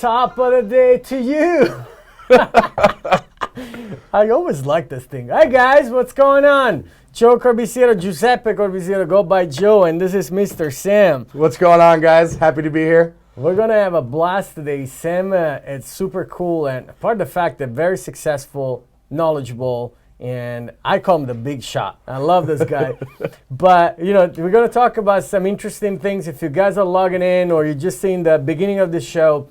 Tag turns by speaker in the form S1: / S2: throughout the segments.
S1: top of the day to you. I always like this thing. Hi guys, what's going on? Joe Corbisiero, Giuseppe Corbisiero, go by Joe, and this is Mr. Sam.
S2: What's going on, guys? Happy to be here.
S1: We're gonna have a blast today. Sam, it's super cool, and part of the fact that very successful, knowledgeable, and I call him the big shot. I love this guy. But, you know, we're going to talk about some interesting things. If you guys are logging in or you're just seeing the beginning of the show,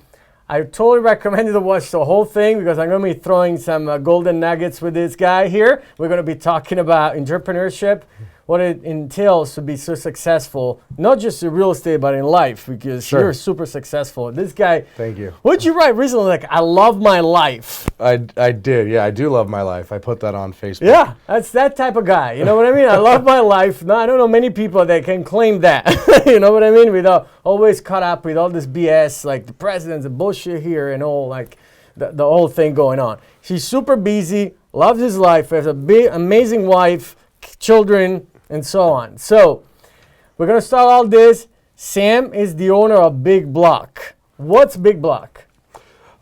S1: I totally recommend you to watch the whole thing because I'm going to be throwing some golden nuggets with this guy here. We're going to be talking about entrepreneurship, what it entails to be so successful, not just in real estate, but in life, because you're super successful. This guy.
S2: Thank you.
S1: What did you write recently? Like, I love my life.
S2: I did. Yeah, I do love my life. I put that on Facebook.
S1: Yeah, that's that type of guy. You know what I mean? I love my life. No, I don't know many people that can claim that. You know what I mean? Without always caught up with all this BS, like the president's bullshit here and all, like the whole thing going on. He's super busy, loves his life, has a big, amazing wife, children, and so on. So we're going to start all this. Sam is the owner of Big Block. What's Big Block?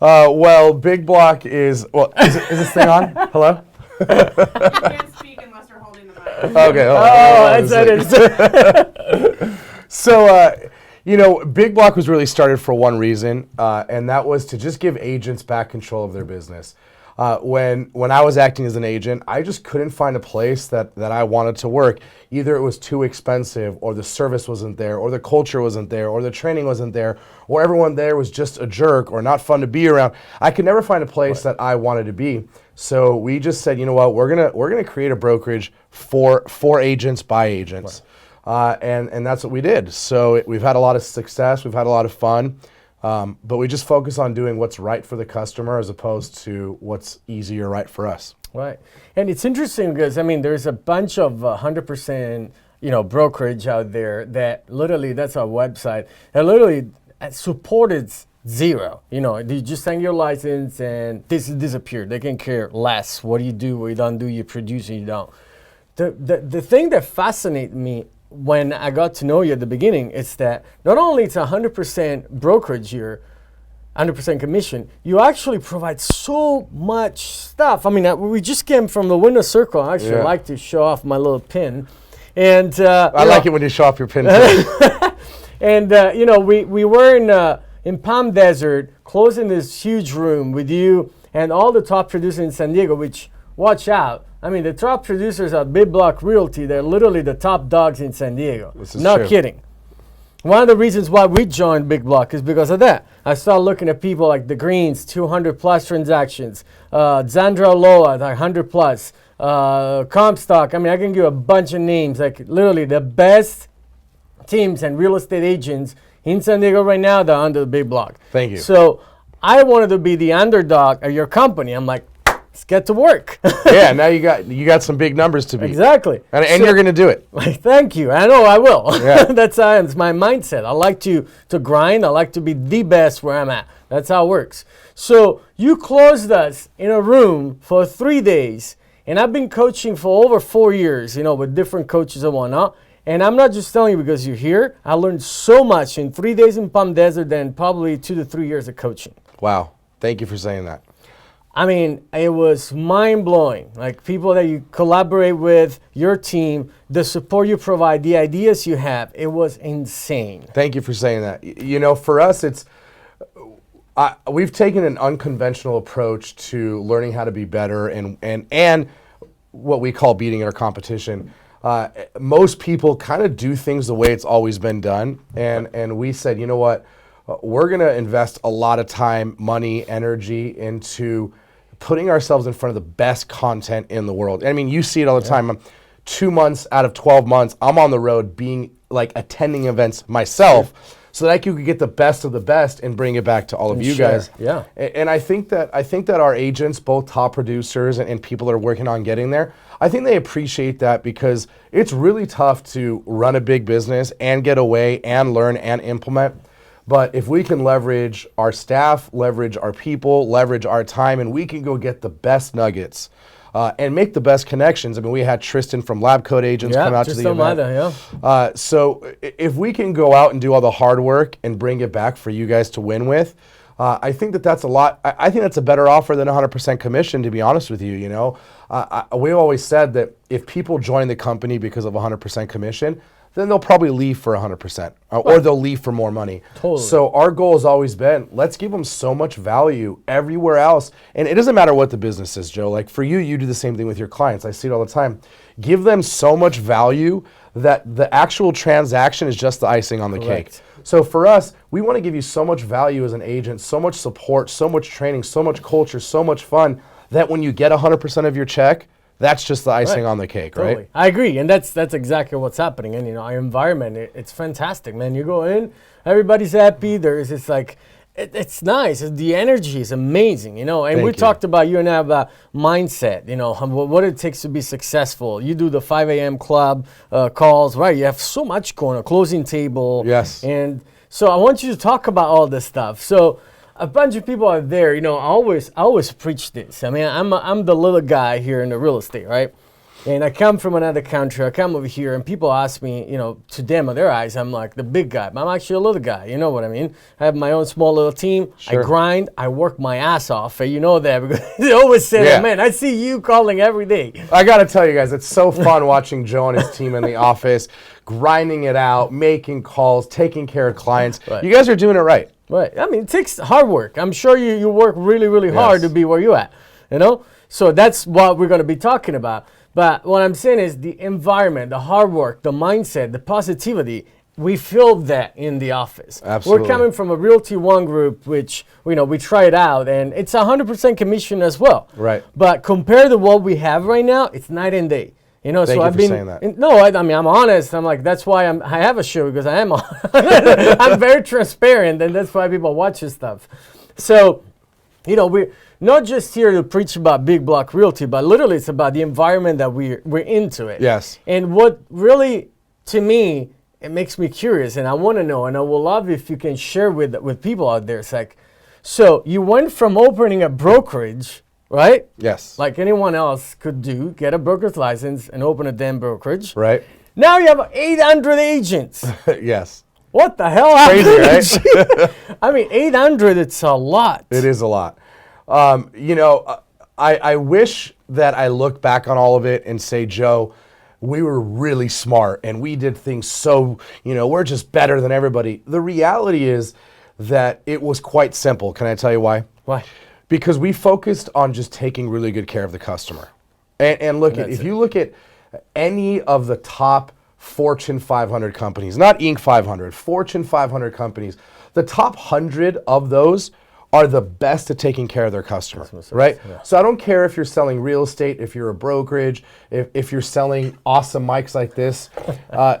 S2: Well, Big Block is this thing on? Hello?
S3: You can't speak unless you're holding the mic.
S2: Okay.
S1: That's it.
S2: So, you know, Big Block was really started for one reason, and that was to just give agents back control of their business. When I was acting as an agent, I just couldn't find a place that I wanted to work. Either it was too expensive, or the service wasn't there, or the culture wasn't there, or the training wasn't there, or everyone there was just a jerk or not fun to be around. I could never find a place that I wanted to be. So we just said, you know what, we're gonna create a brokerage for agents by agents, and that's what we did. So we've had a lot of success, we've had a lot of fun. But we just focus on doing what's right for the customer as opposed to what's easy or right for us.
S1: Right. And it's interesting because, I mean, there's a bunch of 100%, brokerage out there that literally, that's our website, that literally supported zero. You know, you just send your license and this disappeared. They can care less. What do, what you don't do, you produce, and you don't. The thing that fascinates me when I got to know you at the beginning, it's that not only it's 100% brokerage here, 100% commission, you actually provide so much stuff. I mean, we just came from the winner circle. I actually like to show off my little pin. And
S2: I like it when you show off your pin.
S1: And, we were in Palm Desert, closing this huge room with you and all the top producers in San Diego, which, watch out. I mean, the top producers at Big Block Realty, they're literally the top dogs in San Diego.
S2: This is
S1: Not
S2: true.
S1: kidding. One of the reasons why we joined Big Block is because of that. I started looking at people like the Greens, 200 plus transactions, Zandra Loa, 100 plus, Comstock. I mean, I can give a bunch of names, like literally the best teams and real estate agents in San Diego right now that are under the Big Block.
S2: Thank you.
S1: So I wanted to be the underdog of your company. I'm like, let's get to work.
S2: Yeah, now you got some big numbers to beat.
S1: Exactly.
S2: And you're going to do it.
S1: Thank you. I know I will.
S2: Yeah.
S1: That's my mindset. I like to grind. I like to be the best where I'm at. That's how it works. So you closed us in a room for 3 days, and I've been coaching for over 4 years, with different coaches and whatnot. And I'm not just telling you because you're here. I learned so much in 3 days in Palm Desert than probably 2 to 3 years of coaching.
S2: Wow. Thank you for saying that.
S1: I mean, it was mind-blowing. Like, people that you collaborate with, your team, the support you provide, the ideas you have, it was insane.
S2: Thank you for saying that. For us, we've taken an unconventional approach to learning how to be better and what we call beating our competition. Most people kind of do things the way it's always been done, and we said, you know what, we're going to invest a lot of time, money, energy into putting ourselves in front of the best content in the world. I mean, you see it all the time. I'm 2 months out of 12 months, I'm on the road attending events myself so that I could get the best of the best and bring it back to all of you guys.
S1: Yeah.
S2: And I think that our agents, both top producers and people that are working on getting there, I think they appreciate that because it's really tough to run a big business and get away and learn and implement. But if we can leverage our staff, leverage our people, leverage our time, and we can go get the best nuggets and make the best connections. I mean, we had Tristan from Lab Coat Agents come out to the event. So if we can go out and do all the hard work and bring it back for you guys to win with, I think that's a lot. I think that's a better offer than 100% commission, to be honest with you. We've always said that if people join the company because of 100% commission, then they'll probably leave for 100%, or they'll leave for more money.
S1: Totally.
S2: So our goal has always been, let's give them so much value everywhere else. And it doesn't matter what the business is, Joe. Like for you, you do the same thing with your clients. I see it all the time. Give them so much value that the actual transaction is just the icing on the cake. So for us, we want to give you so much value as an agent, so much support, so much training, so much culture, so much fun, that when you get 100% of your check, that's just the icing on the cake,
S1: Totally.
S2: right?
S1: I agree, and that's exactly what's happening. And our environment, it's fantastic, man. You go in, everybody's happy. It's like, it's nice. The energy is amazing, And
S2: Thank
S1: we
S2: you.
S1: talked about, you and I, about mindset. What it takes to be successful. You do the 5 a.m. club calls, right? You have so much going on, closing table.
S2: Yes.
S1: And so I want you to talk about all this stuff. So a bunch of people out there, I always preach this. I mean, I'm the little guy here in the real estate, right? And I come from another country. I come over here, and people ask me, to them in their eyes, I'm like the big guy. But I'm actually a little guy. You know what I mean? I have my own small little team.
S2: Sure.
S1: I grind. I work my ass off. And you know that because they always say,
S2: Yeah.
S1: man, I see you calling every day.
S2: I got to tell you guys, it's so fun watching Joe and his team in the office, grinding it out, making calls, taking care of clients.
S1: Right.
S2: You guys are doing it right.
S1: Right. I mean, it takes hard work. I'm sure you work really, really hard
S2: Yes.
S1: to be where you're at, So that's what we're going to be talking about. But what I'm saying is the environment, the hard work, the mindset, the positivity, we feel that in the office.
S2: Absolutely.
S1: We're coming from a Realty One group, which, we try it out, and it's 100% commission as well.
S2: Right.
S1: But compared to what we have right now, it's night and day.
S2: Thank you for saying that.
S1: No, I mean, I'm honest. I'm like, that's why I have a show, because I am I'm very transparent, and that's why people watch this stuff. So, we're not just here to preach about big block realty, but literally it's about the environment that we're into it.
S2: Yes.
S1: And what really, to me, it makes me curious, and I want to know, and I will love if you can share with people out there. It's like, so you went from opening a brokerage, right?
S2: Yes.
S1: Like anyone else could do, get a broker's license and open a damn brokerage.
S2: Right?
S1: Now you have 800 agents.
S2: Yes.
S1: What the hell
S2: Crazy,
S1: happened?
S2: right?
S1: I mean, 800, it's a lot.
S2: It is a lot. I wish that I look back on all of it and say, Joe, we were really smart and we did things so, we're just better than everybody. The reality is that it was quite simple. Can I tell you why?
S1: Why?
S2: Because we focused on just taking really good care of the customer. And look, if you look at any of the top Fortune 500 companies, not Inc. 500, Fortune 500 companies, the top 100 of those are the best at taking care of their customer, right? Yeah. So I don't care if you're selling real estate, if you're a brokerage, if you're selling awesome mics like this.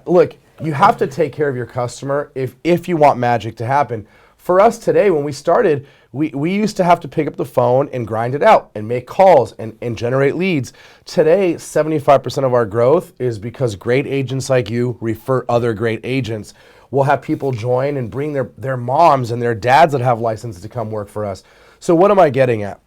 S2: Look, you have to take care of your customer if you want magic to happen. For us today, when we started, we used to have to pick up the phone and grind it out and make calls and generate leads. Today, 75% of our growth is because great agents like you refer other great agents. We'll have people join and bring their moms and their dads that have licenses to come work for us. So what am I getting at?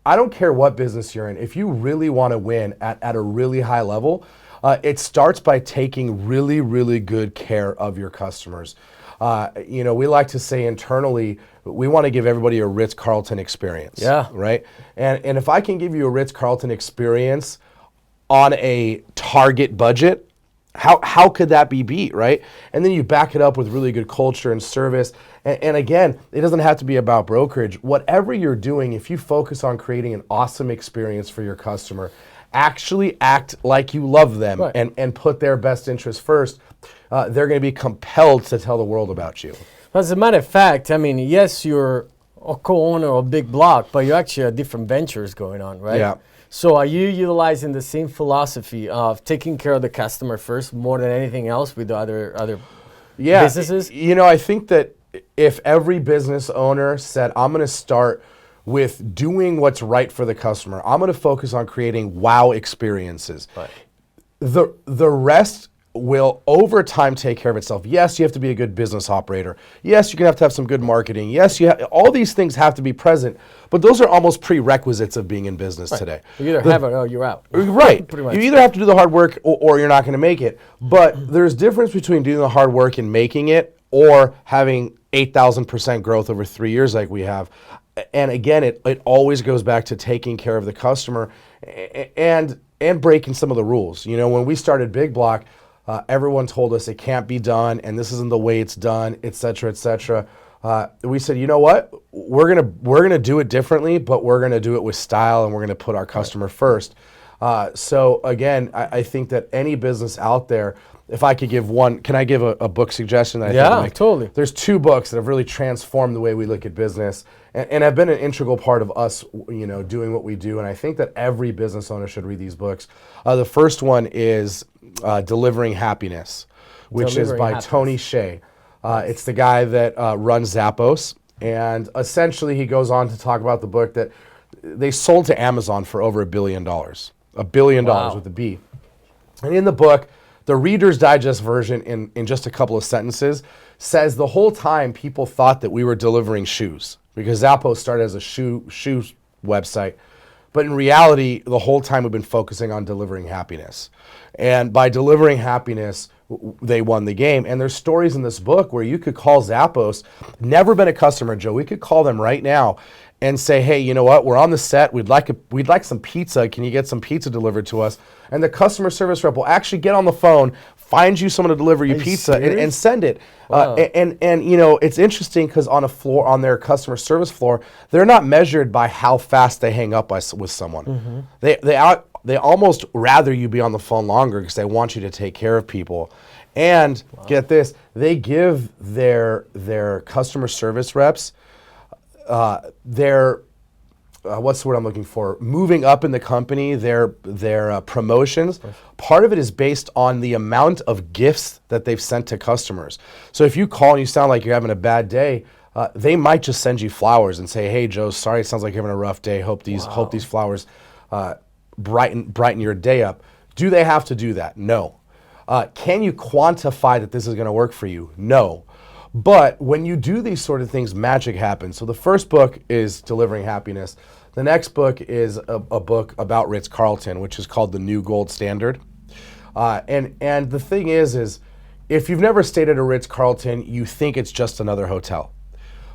S2: I don't care what business you're in. If you really want to win at a really high level, it starts by taking really, really good care of your customers. We like to say internally, we want to give everybody a Ritz-Carlton experience.
S1: Yeah.
S2: Right? And if I can give you a Ritz-Carlton experience on a target budget, how could that be beat, right? And then you back it up with really good culture and service. And again, it doesn't have to be about brokerage. Whatever you're doing, if you focus on creating an awesome experience for your customer, actually act like you love them, right, and put their best interests first, they're going to be compelled to tell the world about you.
S1: As a matter of fact, I mean, yes, you're a co-owner of a big block, but you actually have different ventures going on, right?
S2: Yeah.
S1: So are you utilizing the same philosophy of taking care of the customer first more than anything else with the other businesses?
S2: I think that if every business owner said, I'm going to start with doing what's right for the customer, I'm going to focus on creating wow experiences.
S1: Right.
S2: The rest will over time take care of itself. Yes, you have to be a good business operator. Yes, you're going to have some good marketing. Yes, all these things have to be present, but those are almost prerequisites of being in business today.
S1: You either have it or you're out.
S2: Right.
S1: Pretty much.
S2: You either have to do the hard work or you're not going to make it. But there's difference between doing the hard work and making it or having 8,000% growth over 3 years like we have. And again, it always goes back to taking care of the customer and breaking some of the rules. You know, when we started Big Block, everyone told us it can't be done and this isn't the way it's done, et cetera, et cetera. We said, you know what, we're gonna do it differently, but we're gonna do it with style and we're gonna put our customer first. So again, I think that any business out there, if I could give one, can I give a book suggestion? That I think
S1: totally.
S2: There's 2 books that have really transformed the way we look at business and have been an integral part of us, you know, doing what we do. And I think that every business owner should read these books. The first one is Delivering Happiness, which is by Tony Hsieh. It's the guy that runs Zappos. And essentially he goes on to talk about the book that they sold to Amazon for over $1 billion. $1 billion with a B. And in the book, the Reader's Digest version, in just a couple of sentences, says the whole time people thought that we were delivering shoes because Zappos started as a shoe website. But in reality, the whole time we've been focusing on delivering happiness. And by delivering happiness, they won the game. And there's stories in this book where you could call Zappos, never been a customer, Joe. We could call them right now and say, hey, you know what? We're on the set. We'd like some pizza. Can you get some pizza delivered to us? And the customer service rep will actually get on the phone, find you someone to deliver you pizza, and send it.
S1: Wow.
S2: And you know, it's interesting because on their customer service floor, they're not measured by how fast they hang up with someone. They almost rather you be on the phone longer because they want you to take care of people. And get this, they give their customer service reps their what's the word I'm looking for? Moving up in the company, their promotions. Part of it is based on the amount of gifts that they've sent to customers. So if you call and you sound like you're having a bad day, they might just send you flowers and say, "Hey, Joe, sorry, it sounds like you're having a rough day. Hope these flowers brighten your day up." Do they have to do that? No. Can you quantify that this is going to work for you? No. But when you do these sort of things, magic happens. So the first book is Delivering Happiness. The next book is a book about Ritz-Carlton, which is called The New Gold Standard. And the thing is if you've never stayed at a Ritz-Carlton, you think it's just another hotel.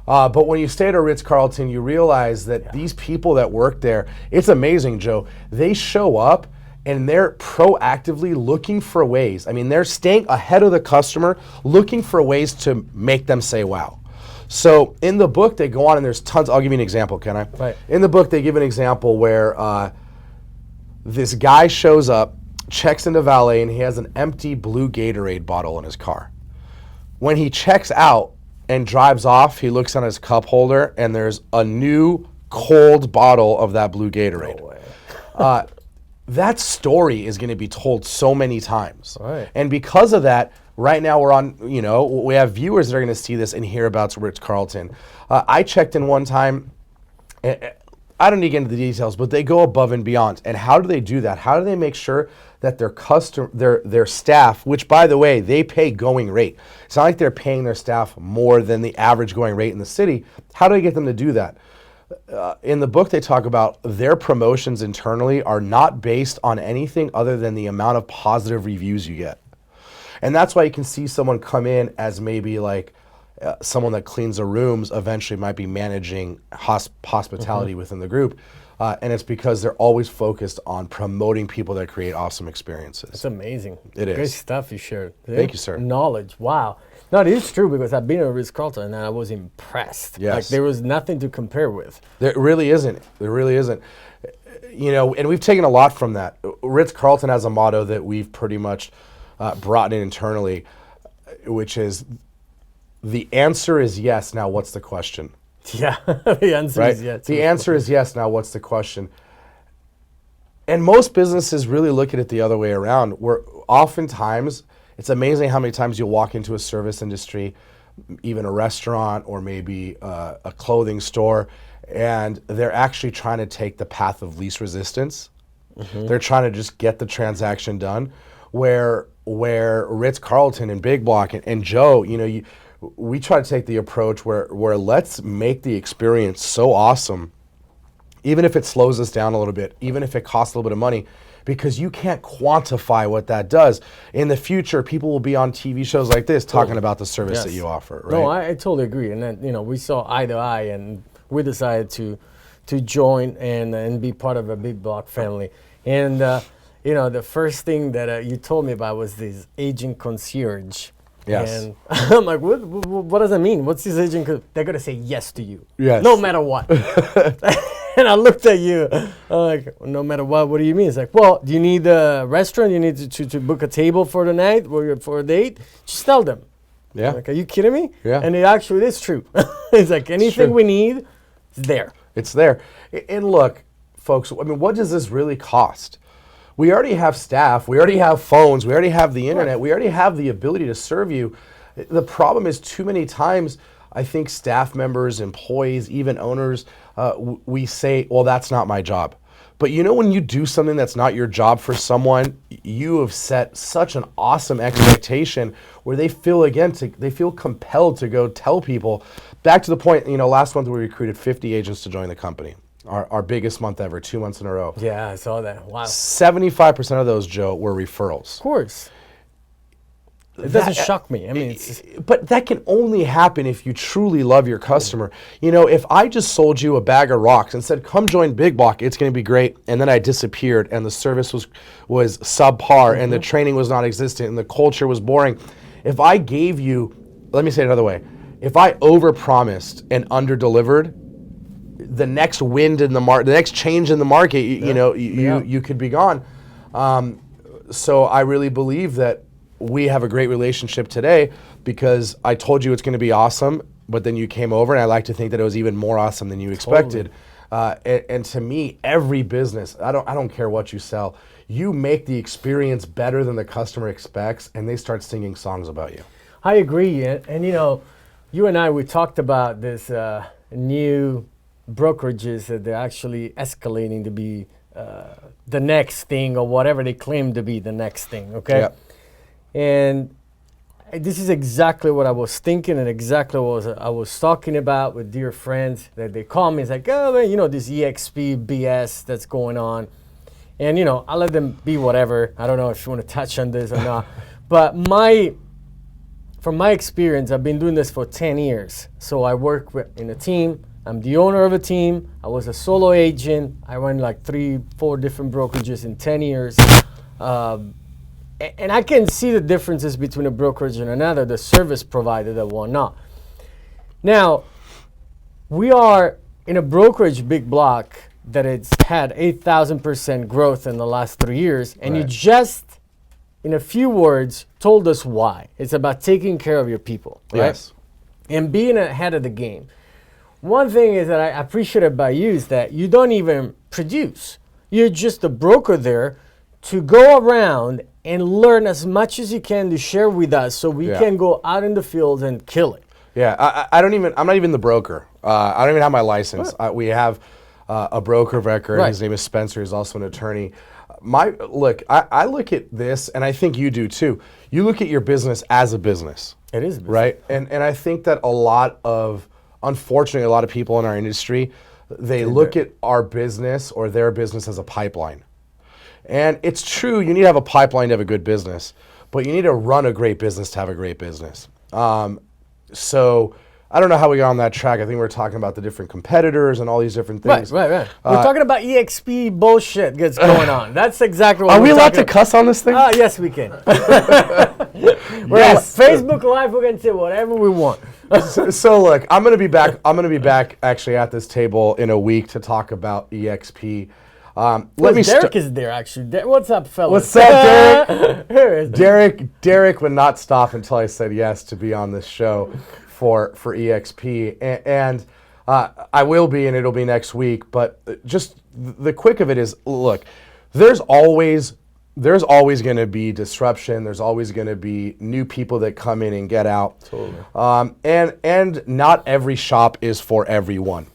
S2: But when you stay at a Ritz-Carlton, you realize that these people that work there, it's amazing, Joe. They show up and they're proactively looking for ways. I mean, they're staying ahead of the customer, looking for ways to make them say, wow. So in the book, they go on and there's tons. I'll give you an example, can I?
S1: Right.
S2: In the book, they give an example where this guy shows up, checks into valet, and he has an empty blue Gatorade bottle in his car. When he checks out and drives off, he looks on his cup holder, and there's a new cold bottle of that blue Gatorade.
S1: No way.
S2: That story is going to be told so many times.
S1: Right.
S2: And because of that, right now we're on, you know, we have viewers that are going to see this and hear about Ritz-Carlton. I checked in one time, I don't need to get into the details, but they go above and beyond. And how do they do that? How do they make sure that their staff, which by the way, they pay going rate. It's not like they're paying their staff more than the average going rate in the city. How do they get them to do that? In the book, they talk about their promotions internally are not based on anything other than the amount of positive reviews you get. And that's why you can see someone come in as maybe like someone that cleans the rooms eventually might be managing hospitality within the group. And it's because they're always focused on promoting people that create awesome experiences.
S1: It's amazing.
S2: It is.
S1: Great stuff you shared.
S2: Thank you, sir.
S1: Knowledge. Wow. No, it is true because I've been at Ritz-Carlton and I was impressed.
S2: Yes.
S1: Like there was nothing to compare with.
S2: There really isn't. There really isn't. You know, and we've taken a lot from that. Ritz-Carlton has a motto that we've pretty much brought in internally, which is, the answer is yes, now what's the question?
S1: Yeah, the answer
S2: Right?
S1: is yes.
S2: The answer is yes, now what's the question? And most businesses really look at it the other way around, where oftentimes, it's amazing how many times you'll walk into a service industry, even a restaurant or maybe a clothing store, and they're actually trying to take the path of least resistance. They're trying to just get the transaction done, where Ritz-Carlton and Big Block and Joe, you know, we try to take the approach where let's make the experience so awesome, even if it slows us down a little bit, even if it costs a little bit of money, because you can't quantify what that does. In the future, people will be on TV shows like this talking about the service that you offer, right?
S1: No, I totally agree. And then, we saw eye to eye, and we decided to join and be part of a big block family. And, the first thing that you told me about was this agent concierge.
S2: Yes.
S1: And I'm like, what does that mean? What's this agent? They're going to say yes to you.
S2: Yes.
S1: No matter what. And I looked at you. I'm like, no matter what do you mean? It's like, well, do you need a restaurant? You need to book a table for the night or for a date? Just tell them.
S2: Yeah.
S1: Like, are you kidding me?
S2: Yeah.
S1: And it actually is true. It's like anything we need, it's there.
S2: It's there. And look, folks, I mean, what does this really cost? We already have staff, we already have phones, we already have the internet, we already have the ability to serve you. The problem is too many times, I think staff members, employees, even owners, we say, well, that's not my job. But when you do something that's not your job for someone, you have set such an awesome expectation where they feel compelled to go tell people. Back to the point, last month we recruited 50 agents to join the company. Our biggest month ever, 2 months in a row.
S1: Yeah, I saw that. Wow.
S2: 75% of those, Joe, were referrals.
S1: Of course. It doesn't shock me. I mean,
S2: but that can only happen if you truly love your customer. If I just sold you a bag of rocks and said, come join Big Block, it's going to be great, and then I disappeared and the service was subpar and the training was non-existent and the culture was boring. If I gave you, let me say it another way, if I overpromised and underdelivered, the next wind in the market, the next change in the market, you could be gone. So I really believe that we have a great relationship today because I told you it's going to be awesome, but then you came over, and I like to think that it was even more awesome than you expected. And to me, every business, I don't care what you sell, you make the experience better than the customer expects, and they start singing songs about you.
S1: I agree, and you and I, we talked about this new brokerages that they're actually escalating to be the next thing or whatever they claim to be the next thing, okay?
S2: Yep.
S1: And this is exactly what I was thinking and exactly what I was talking about with dear friends that they call me. It's like, oh, man, this EXP BS that's going on. And, I let them be whatever. I don't know if you want to touch on this or not. But from my experience, I've been doing this for 10 years. So I work in a team. I'm the owner of a team. I was a solo agent. I ran like 3-4 different brokerages in 10 years. And I can see the differences between a brokerage and another, the service provider that one not. Now, we are in a brokerage big block that it's had 8,000% growth in the last 3 years. And
S2: Right.
S1: you just, in a few words, told us why. It's about taking care of your people, right?
S2: Yes.
S1: And being ahead of the game. One thing is that I appreciate about you is that you don't even produce. You're just a broker there to go around and learn as much as you can to share with us so we can go out in the field and kill it.
S2: Yeah, I'm not even the broker. I don't even have my license. We have a broker of record.
S1: Right.
S2: His name is Spencer. He's also an attorney. I look at this, and I think you do too. You look at your business as a business.
S1: It is a business.
S2: Right? And I think that unfortunately, a lot of people in our industry, they look at our business or their business as a pipeline. And it's true, you need to have a pipeline to have a good business, but you need to run a great business to have a great business. So I don't know how we got on that track. I think we were talking about the different competitors and all these different things.
S1: Right. We're talking about EXP bullshit that's going on. That's exactly what
S2: Are
S1: we're
S2: we allowed
S1: talking
S2: to cuss on this thing?
S1: Yes, we can.
S2: Yes.
S1: Facebook Live, we're going to say whatever we want.
S2: So look, I'm going to be back actually at this table in a week to talk about EXP.
S1: Derek is there actually. What's up, fellas?
S2: What's up, Derek?
S1: Here is
S2: Derek would not stop until I said yes to be on this show for EXP, and I will be, and it'll be next week. But just the quick of it is, look, there's always going to be disruption. There's always going to be new people that come in and get out.
S1: Totally.
S2: And not every shop is for everyone.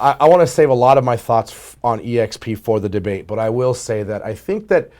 S2: I want to save a lot of my thoughts on EXP for the debate, but I will say that I think that,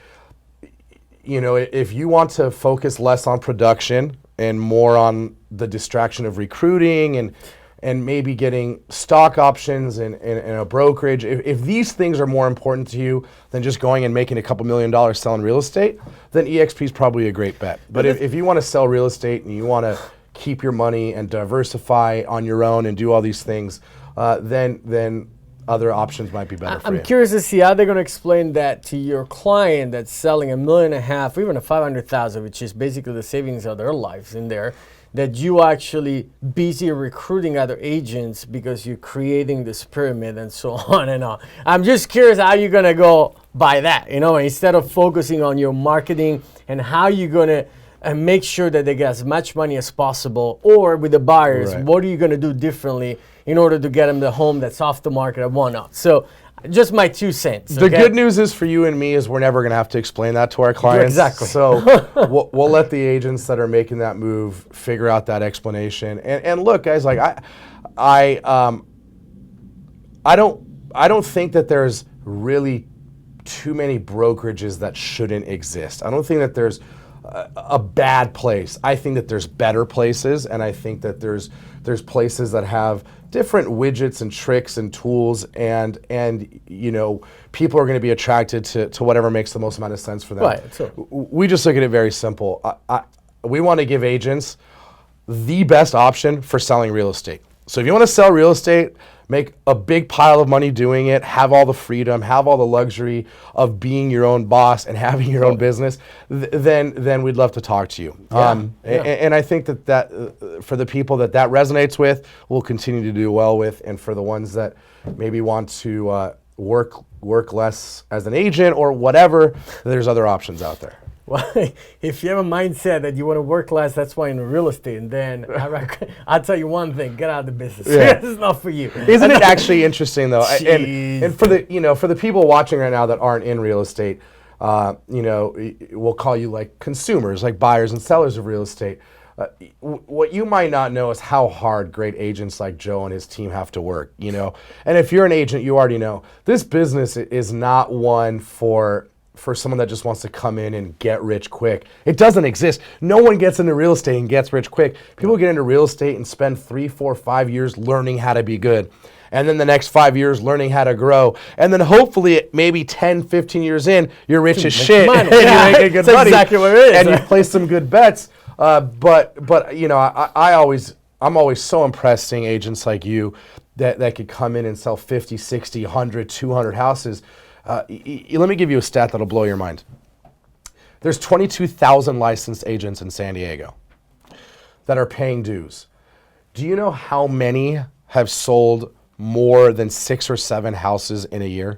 S2: if you want to focus less on production and more on the distraction of recruiting and maybe getting stock options and a brokerage, if these things are more important to you than just going and making a couple $1 million selling real estate, then EXP is probably a great bet. But if you want to sell real estate and you want to keep your money and diversify on your own and do all these things, then other options might be better for you.
S1: I'm curious to see how they're going to explain that to your client that's selling $1.5 million or even a $500,000, which is basically the savings of their lives in there, that you actually busy recruiting other agents because you're creating this pyramid and so on and on. I'm just curious how you're going to go by that, instead of focusing on your marketing and how you're going to make sure that they get as much money as possible, or with the buyers, what are you going to do differently in order to get them the home that's off the market at one up. So just my 2 cents.
S2: The good news is for you and me is we're never going to have to explain that to our clients.
S1: Exactly.
S2: So we'll let the agents that are making that move figure out that explanation. And look, guys, like I don't think that there's really too many brokerages that shouldn't exist. I don't think that there's a bad place. I think that there's better places, and I think that there's places that have different widgets and tricks and tools, and people are going to be attracted to whatever makes the most amount of sense for them.
S1: Right. So
S2: We just look at it very simple. We want to give agents the best option for selling real estate. So if you want to sell real estate, make a big pile of money doing it, have all the freedom, have all the luxury of being your own boss and having your own business, then we'd love to talk to you. And I think that for the people that resonates with, we'll continue to do well with, and for the ones that maybe want to work less as an agent or whatever, there's other options out there.
S1: Well, if you have a mindset that you want to work less, that's why in real estate. And then I'll tell you one thing: get out of the business.
S2: Yeah.
S1: This is not for you.
S2: Isn't it actually interesting though?
S1: Jeez.
S2: And for the people watching right now that aren't in real estate, we'll call you like consumers, like buyers and sellers of real estate. What you might not know is how hard great agents like Joe and his team have to work. And if you're an agent, you already know this business is not one for someone that just wants to come in and get rich quick. It doesn't exist. No one gets into real estate and gets rich quick. People get into real estate and spend 3, 4, 5 years learning how to be good. And then the next 5 years learning how to grow. And then hopefully maybe 10, 15 years in, you're rich as shit. And you're making good money.
S1: Exactly what it is.
S2: And you've placed some good bets. But I'm always so impressed seeing agents like you that could come in and sell 50, 60, 100, 200 houses. Let me give you a stat that'll blow your mind. There's 22,000 licensed agents in San Diego that are paying dues. Do you know how many have sold more than 6 or 7 houses in a year?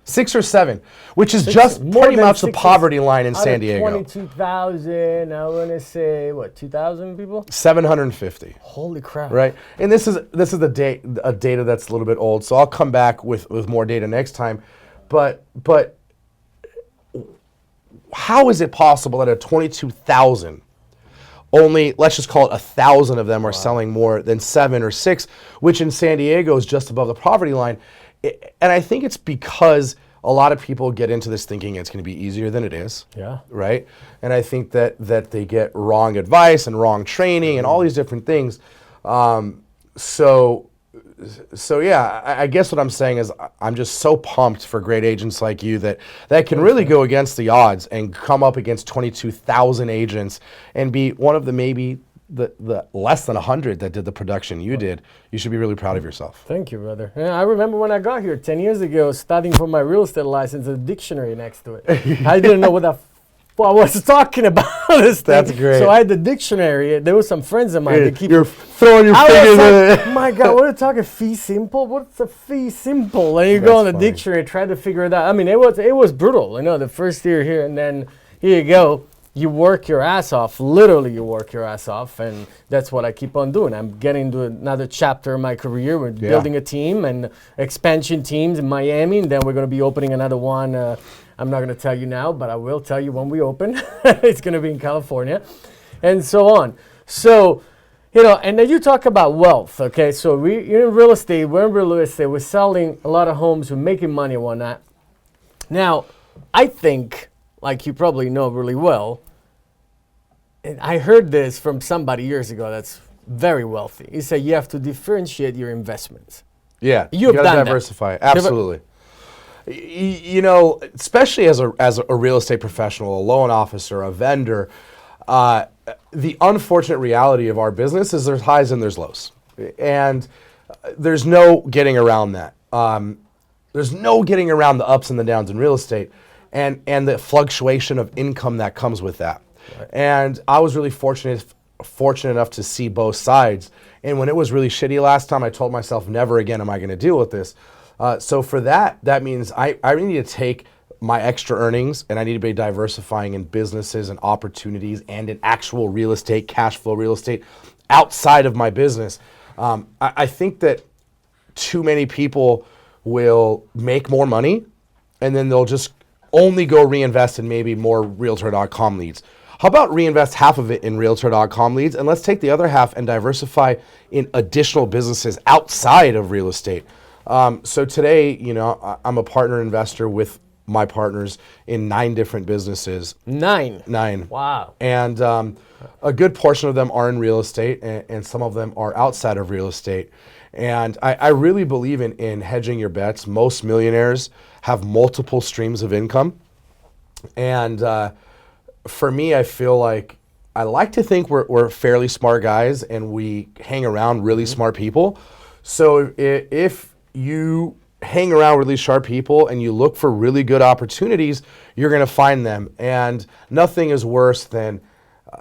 S2: 6 or 7, which is just pretty much the poverty line in San Diego.
S1: 22,000, I want to say, 2,000 people?
S2: 750.
S1: Holy crap.
S2: Right? And this is a data that's a little bit old, so I'll come back with more data next time. But how is it possible that at 22,000, only, let's just call it 1,000 of them are selling more than 7 or 6, which in San Diego is just above the poverty line? And I think it's because a lot of people get into this thinking it's going to be easier than it is.
S1: Yeah.
S2: Right? And I think that they get wrong advice and wrong training and all these different things. So yeah, I guess what I'm saying is I'm just so pumped for great agents like you that can really go against the odds and come up against 22,000 agents and be one of the maybe the less than 100 that did the production you did. You should be really proud of yourself.
S1: Thank you, brother. Yeah, I remember when I got here 10 years ago, studying for my real estate license, a dictionary next to it. I didn't know what the I was talking about this thing.
S2: That's great.
S1: So I had the dictionary. There were some friends of mine that keep...
S2: You're throwing your fingers in it.
S1: My God, we're talking fee simple? What's a fee simple? And you go on the dictionary, try to figure it out. I mean, it was brutal, the first year here, and then here you go. You work your ass off, literally you work your ass off, and that's what I keep on doing. I'm getting to another chapter of my career. We're building a team and expansion teams in Miami, and then we're going to be opening another one. I'm not going to tell you now, but I will tell you when we open. It's going to be in California, and so on. So, and then you talk about wealth, okay? So you're in real estate, we're in real estate, we're selling a lot of homes, we're making money and whatnot. Now, I think, like you probably know really well, and I heard this from somebody years ago that's very wealthy. He said you have to differentiate your investments.
S2: Yeah,
S1: You've
S2: you gotta
S1: done that.
S2: diversify. Absolutely. You know, especially as a real estate professional, a loan officer, a vendor, the unfortunate reality of our business is there's highs and there's lows, and there's no getting around that. There's no getting around the ups and the downs in real estate, and the fluctuation of income that comes with that. Right. And I was really fortunate enough to see both sides. And when it was really shitty last time, I told myself, never again am I going to deal with this. So for that means I really need to take my extra earnings and I need to be diversifying in businesses and opportunities and in actual real estate, cash flow real estate outside of my business. I think that too many people will make more money and then they'll just only go reinvest in maybe more Realtor.com leads. How about reinvest half of it in Realtor.com leads and let's take the other half and diversify in additional businesses outside of real estate. So today, you know, I'm a partner investor with my partners in 9 different businesses. 9? 9.
S1: Wow.
S2: And a good portion of them are in real estate and some of them are outside of real estate. And I really believe in hedging your bets. Most millionaires have multiple streams of income. And for me, I feel like I like to think we're fairly smart guys and we hang around really smart people. So if you hang around really sharp people and you look for really good opportunities, you're going to find them. And nothing is worse than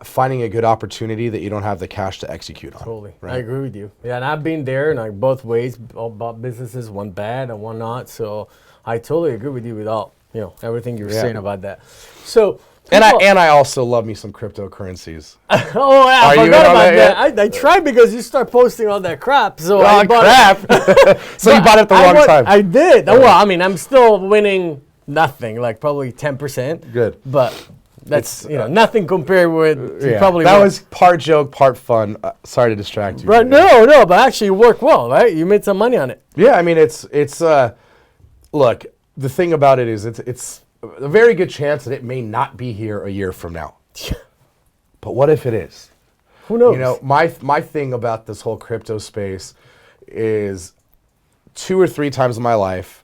S2: finding a good opportunity that you don't have the cash to execute on.
S1: Totally.
S2: Right?
S1: I agree with you. Yeah, and I've been there like both ways. All bought businesses, one bad and one not. So I totally agree with you with all, you know, everything you're saying about that. So
S2: And I also love me some cryptocurrencies.
S1: Oh, yeah, I forgot about that. I tried because you start posting all that crap. So I bought
S2: crap. So you bought it at the wrong time.
S1: I did. Well, I mean, I'm still winning nothing, like probably 10%.
S2: Good.
S1: But that's, you know, nothing compared with probably
S2: that was part joke, part fun. Sorry to distract you.
S1: Right? No, but actually it worked well, right? You made some money on it.
S2: Yeah, I mean, it's look, the thing about it is it's a very good chance that it may not be here a year from now. But what if it is?
S1: Who knows?
S2: You know, my thing about this whole crypto space is 2 or 3 times in my life,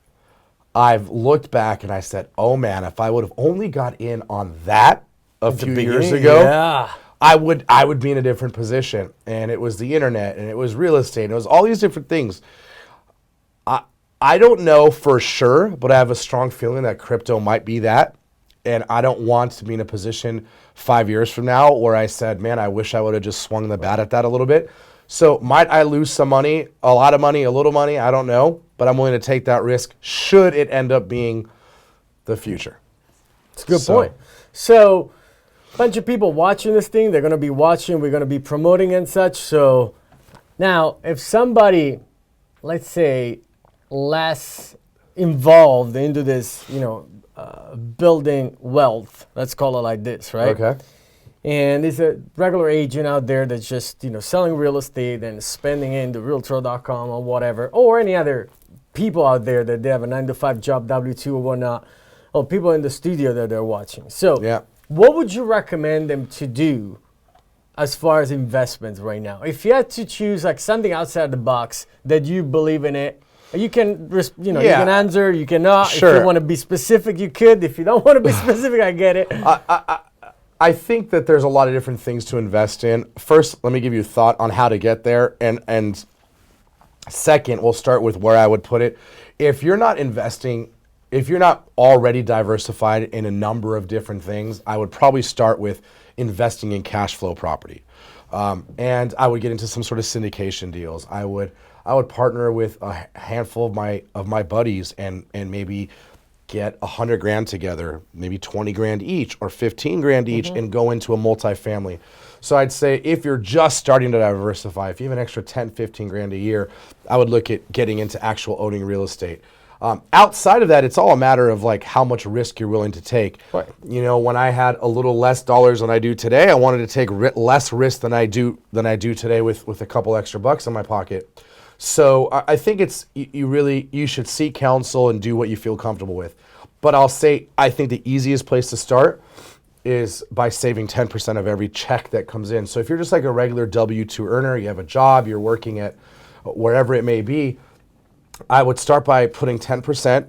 S2: I've looked back and I said, oh man, if I would have only got in on that a few years ago, I would be in a different position. And it was the internet and it was real estate and it was all these different things. I don't know for sure, but I have a strong feeling that crypto might be that. And I don't want to be in a position 5 years from now where I said, man, I wish I would have just swung the bat at that a little bit. So might I lose some money, a lot of money, a little money? I don't know, but I'm willing to take that risk should it end up being the future.
S1: It's a good point. So a bunch of people watching this thing, they're going to be watching, we're going to be promoting and such. So now if somebody, let's say, less involved into this, you know, building wealth, let's call it like this, right?
S2: Okay.
S1: And there's a regular agent out there that's just, you know, selling real estate and spending into Realtor.com or whatever, or any other people out there that they have a 9-to-5 job, W-2 or whatnot, or people in the studio that they're watching. So what would you recommend them to do as far as investments right now? If you had to choose like something outside the box that you believe in it, you can, you know, you can answer, you cannot.
S2: Sure.
S1: If you want to be specific, you could. If you don't want to be specific, I get it.
S2: I think that there's a lot of different things to invest in. First, let me give you a thought on how to get there. And second, we'll start with where I would put it. If you're not investing, if you're not already diversified in a number of different things, I would probably start with investing in cash flow property. And I would get into some sort of syndication deals. I would partner with a handful of my buddies and maybe get $100,000 together, maybe 20 grand each or 15 grand each, and go into a multifamily. So I'd say if you're just starting to diversify, if you have an extra 10, 15 grand a year, I would look at getting into actual owning real estate. Outside of that, it's all a matter of like how much risk you're willing to take.
S1: Right.
S2: You know, when I had a little less dollars than I do today, I wanted to take less risk than I do today with a couple extra bucks in my pocket. So I think you should seek counsel and do what you feel comfortable with. But I'll say I think the easiest place to start is by saving 10% of every check that comes in. So if you're just like a regular W-2 earner, you have a job, you're working at wherever it may be, I would start by putting 10%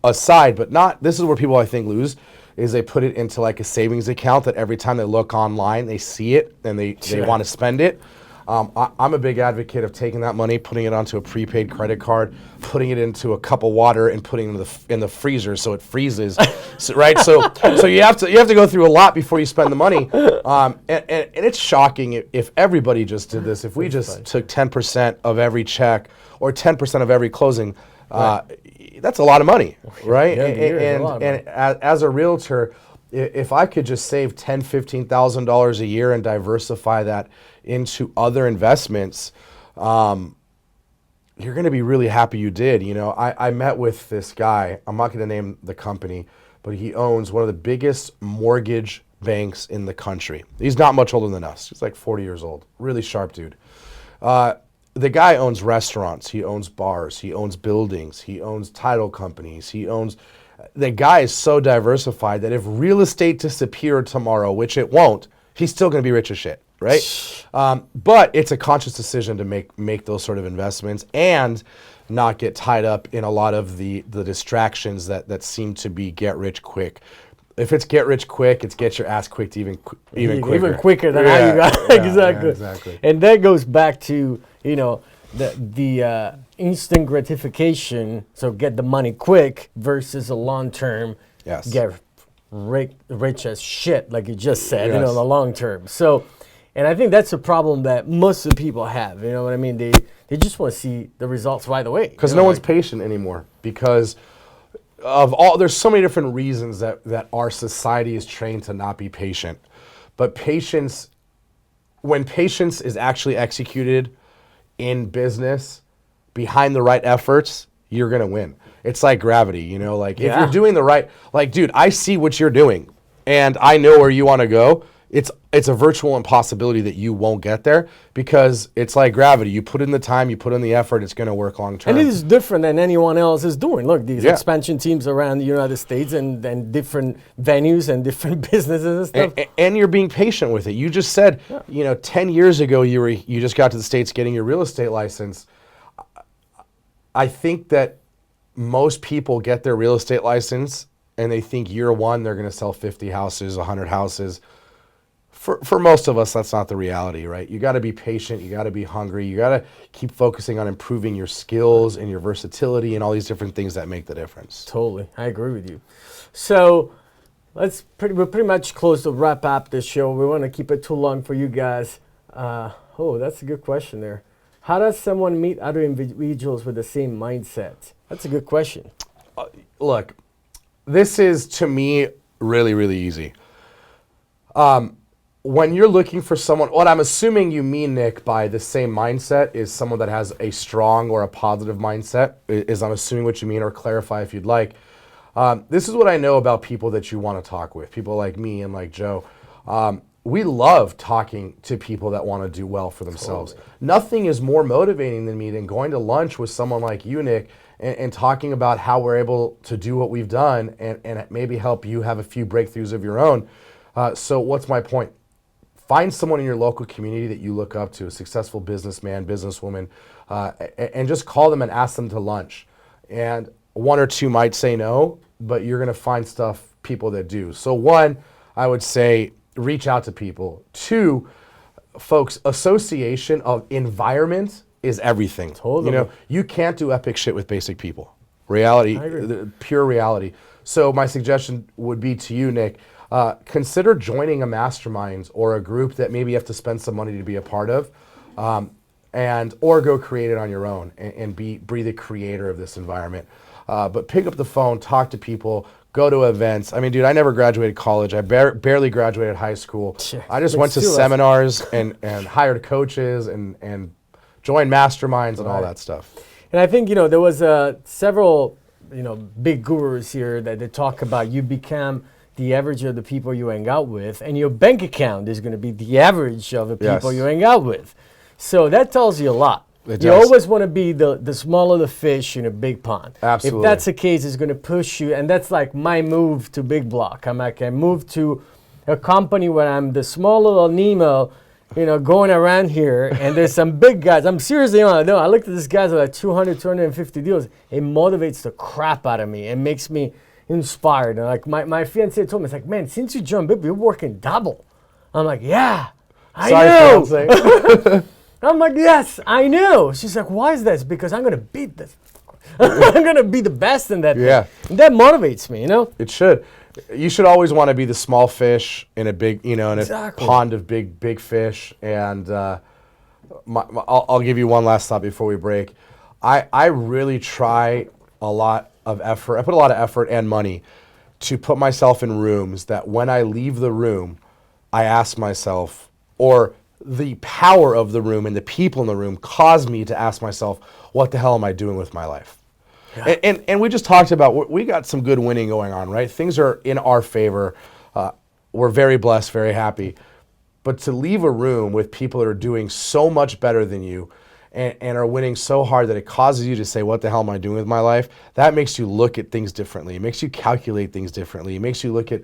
S2: aside, but not, this is where people I think lose, is they put it into like a savings account that every time they look online, they see it and they want to spend it. I'm a big advocate of taking that money, putting it onto a prepaid credit card, putting it into a cup of water, and putting it in the freezer so it freezes. Right? So you have to go through a lot before you spend the money. And it's shocking if everybody just did this. If we just took 10% of every check or 10% of every closing, that's a lot of money, right? And as a realtor, if I could just save $10,000, $15,000 a year and diversify that into other investments, you're going to be really happy you did. You know, I met with this guy. I'm not going to name the company, but he owns one of the biggest mortgage banks in the country. He's not much older than us. He's like 40 years old. Really sharp dude. The guy owns restaurants. He owns bars. He owns buildings. He owns title companies. The guy is so diversified that if real estate disappeared tomorrow, which it won't, he's still going to be rich as shit, right? But it's a conscious decision to make those sort of investments and not get tied up in a lot of the distractions that seem to be get rich quick. If it's get rich quick, it's get your ass quick even quicker.
S1: Even quicker than how you got exactly.
S2: Yeah, exactly.
S1: And that goes back to, you know, the instant gratification, so get the money quick versus a long-term, get rich as shit, like you just said, you know, the long term. So, and I think that's a problem that most of the people have, you know what I mean? They just want to see the results right away.
S2: Because no one's patient anymore because there's so many different reasons that our society is trained to not be patient. But when patience is actually executed in business behind the right efforts, you're going to win. It's like gravity, you know, like if you're doing the right, like, dude, I see what you're doing and I know where you want to go. It's a virtual impossibility that you won't get there because it's like gravity. You put in the time, you put in the effort, it's going to work long term.
S1: And it is different than anyone else is doing. Look, these expansion teams around the United States and different venues and different businesses and stuff.
S2: And you're being patient with it. You just said, you know, 10 years ago you just got to the States getting your real estate license. I think that most people get their real estate license and they think year one they're going to sell 50 houses, 100 houses. For most of us, that's not the reality, right? You got to be patient. You got to be hungry. You got to keep focusing on improving your skills and your versatility and all these different things that make the difference.
S1: Totally. I agree with you. So we're pretty much close to wrap up this show. We want to keep it too long for you guys. That's a good question there. How does someone meet other individuals with the same mindset? That's a good question.
S2: Look, this is, to me, really, really easy. When you're looking for someone, what I'm assuming you mean, Nick, by the same mindset is someone that has a strong or a positive mindset, is I'm assuming what you mean, or clarify if you'd like. This is what I know about people that you want to talk with, people like me and like Joe. We love talking to people that want to do well for themselves. Totally. Nothing is more motivating than me than going to lunch with someone like you, Nick, and talking about how we're able to do what we've done and maybe help you have a few breakthroughs of your own. So what's my point? Find someone in your local community that you look up to, a successful businessman, businesswoman, and just call them and ask them to lunch. And one or two might say no, but you're going to find people that do. So one, I would say reach out to people. Two, folks, association of environment is everything.
S1: Totally.
S2: You know, you can't do epic shit with basic people. Reality, pure reality. So my suggestion would be to you, Nick, consider joining a mastermind or a group that maybe you have to spend some money to be a part of, or go create it on your own and be the creator of this environment. But pick up the phone, talk to people, go to events. I mean, dude, I never graduated college. I barely graduated high school. I just went to seminars and hired coaches and joined masterminds and all that stuff.
S1: And I think, there was several, big gurus here that they talk about you become the average of the people you hang out with, and your bank account is going to be the average of the people you hang out with. So that tells you a lot. You always want to be the smaller the fish in a big pond.
S2: Absolutely.
S1: If that's the case, it's going to push you, and that's like my move to Big Block. I'm like, I moved to a company where I'm the small little Nemo, going around here, and there's some big guys. I'm seriously on. No, I looked at these guys with like 200, 250 deals. It motivates the crap out of me. It makes me inspired. And like my fiance told me, it's like, man, since you jumped up, you're working double. I'm like, yeah, I know.
S2: Fiance.
S1: I'm like, yes, I know. She's like, why is that? It's because I'm going to beat this. I'm going to be the best in that
S2: Yeah.
S1: thing. And that motivates me,
S2: It should. You should always want to be the small fish in a big, in
S1: Exactly.
S2: a pond of big fish. And I'll give you one last thought before we break. I really try a lot of effort. I put a lot of effort and money to put myself in rooms that when I leave the room, I ask myself, or the power of the room and the people in the room cause me to ask myself, what the hell am I doing with my life? Yeah. And we just talked about, we got some good winning going on, right? Things are in our favor. We're very blessed, very happy. But to leave a room with people that are doing so much better than you and are winning so hard that it causes you to say, what the hell am I doing with my life? That makes you look at things differently. It makes you calculate things differently. It makes you look at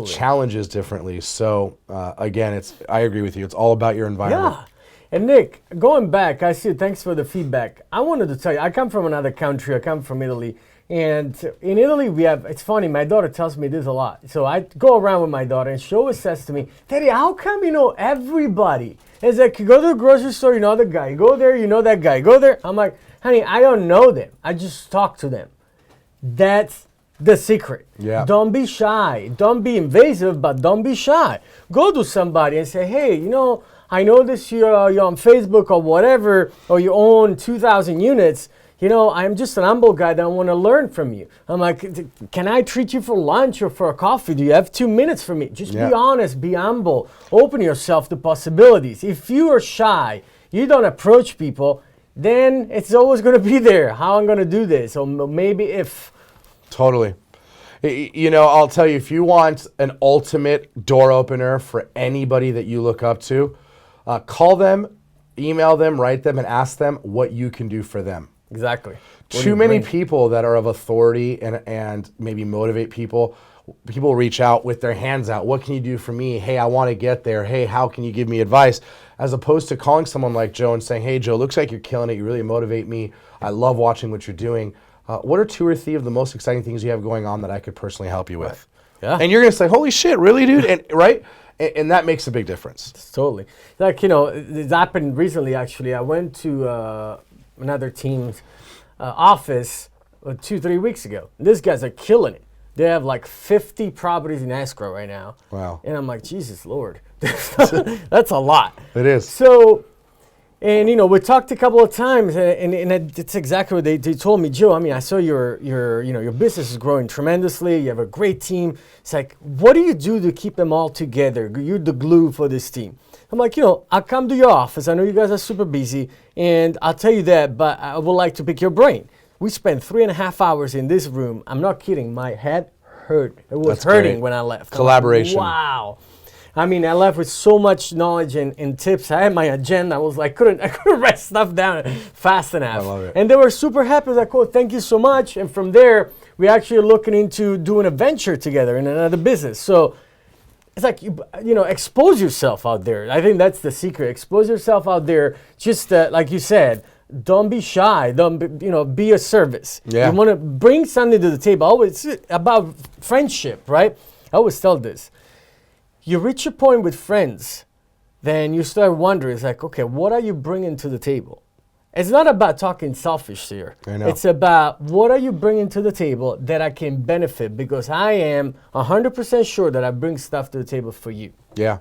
S2: challenges differently. So again, I agree with you. It's all about your environment.
S1: Yeah. And Nick, going back, I see, thanks for the feedback. I wanted to tell you, I come from another country. I come from Italy. And in Italy, it's funny, my daughter tells me this a lot. So I go around with my daughter, and she always says to me, Daddy, how come you know everybody? It's like, you go to the grocery store, you know the guy. You go there, you know that guy. Go there. I'm like, honey, I don't know them. I just talk to them. That's the secret.
S2: Yeah.
S1: Don't be shy. Don't be invasive, but don't be shy. Go to somebody and say, hey, I noticed you're on Facebook or whatever, or you own 2,000 units. I'm just an humble guy that I want to learn from you. I'm like, can I treat you for lunch or for a coffee? Do you have 2 minutes for me? Just be honest, be humble, open yourself to possibilities. If you are shy, you don't approach people, then it's always going to be there. How I'm going to do this? Or maybe if.
S2: Totally. I'll tell you, if you want an ultimate door opener for anybody that you look up to, call them, email them, write them, and ask them what you can do for them.
S1: Exactly.
S2: Too many people that are of authority and maybe motivate people. People reach out with their hands out. What can you do for me? Hey, I want to get there. Hey, how can you give me advice? As opposed to calling someone like Joe and saying, hey, Joe, looks like you're killing it. You really motivate me. I love watching what you're doing. What are 2 or 3 of the most exciting things you have going on that I could personally help you with?
S1: Yeah.
S2: And you're going to say, holy shit, really, dude? And right? And that makes a big difference.
S1: Totally. Like, it happened recently, actually. I went to another team's office 2-3 weeks ago. These guys are killing it. They have like 50 properties in escrow right now.
S2: Wow.
S1: And I'm like, Jesus Lord. That's a lot.
S2: It is.
S1: So, and we talked a couple of times, and it's exactly what they told me. Joe, I saw your business is growing tremendously. You have a great team. It's like, what do you do to keep them all together? You're the glue for this team. I'm like, I'll come to your office. I know you guys are super busy, and I'll tell you that, but I would like to pick your brain. We spent 3.5 hours in this room. I'm not kidding. My head hurt. It was hurting when I left.
S2: Collaboration.
S1: Like, wow. I left with so much knowledge and tips. I had my agenda. I was like, I couldn't write stuff down fast enough.
S2: I love it.
S1: And they were super happy. I was like, oh, thank you so much. And from there, we actually are looking into doing a venture together in another business. So it's like, expose yourself out there. I think that's the secret. Expose yourself out there. Just like you said, don't be shy. Don't be a service.
S2: Yeah.
S1: You want to bring something to the table. Always about friendship, right? I always tell this. You reach a point with friends, then you start wondering, it's like, okay, what are you bringing to the table? It's not about talking selfish here.
S2: I know.
S1: It's about what are you bringing to the table that I can benefit, because I am 100% sure that I bring stuff to the table for you.
S2: Yeah.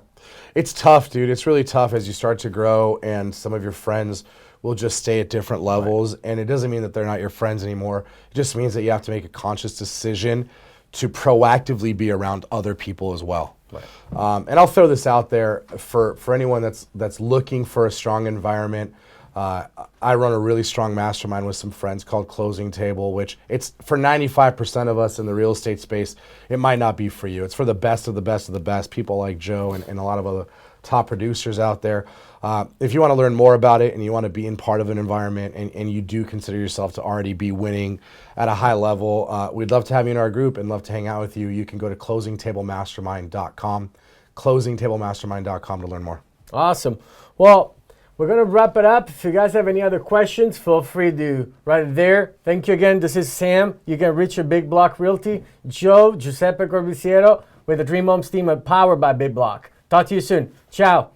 S2: It's tough, dude. It's really tough as you start to grow and some of your friends will just stay at different levels. Right. And it doesn't mean that they're not your friends anymore. It just means that you have to make a conscious decision to proactively be around other people as well. Right. And I'll throw this out there for anyone that's looking for a strong environment. I run a really strong mastermind with some friends called Closing Table, which it's for 95% of us in the real estate space. It might not be for you. It's for the best of the best of the best, people like Joe and a lot of other top producers out there. If you want to learn more about it and you want to be in part of an environment and you do consider yourself to already be winning at a high level, we'd love to have you in our group and love to hang out with you. You can go to closingtablemastermind.com, closingtablemastermind.com to learn more.
S1: Awesome. Well, we're going to wrap it up. If you guys have any other questions, feel free to write it there. Thank you again. This is Sam. You can reach your Big Block Realty. Giuseppe Corbisiero with the Dream Homes team, powered by Big Block. Talk to you soon. Ciao.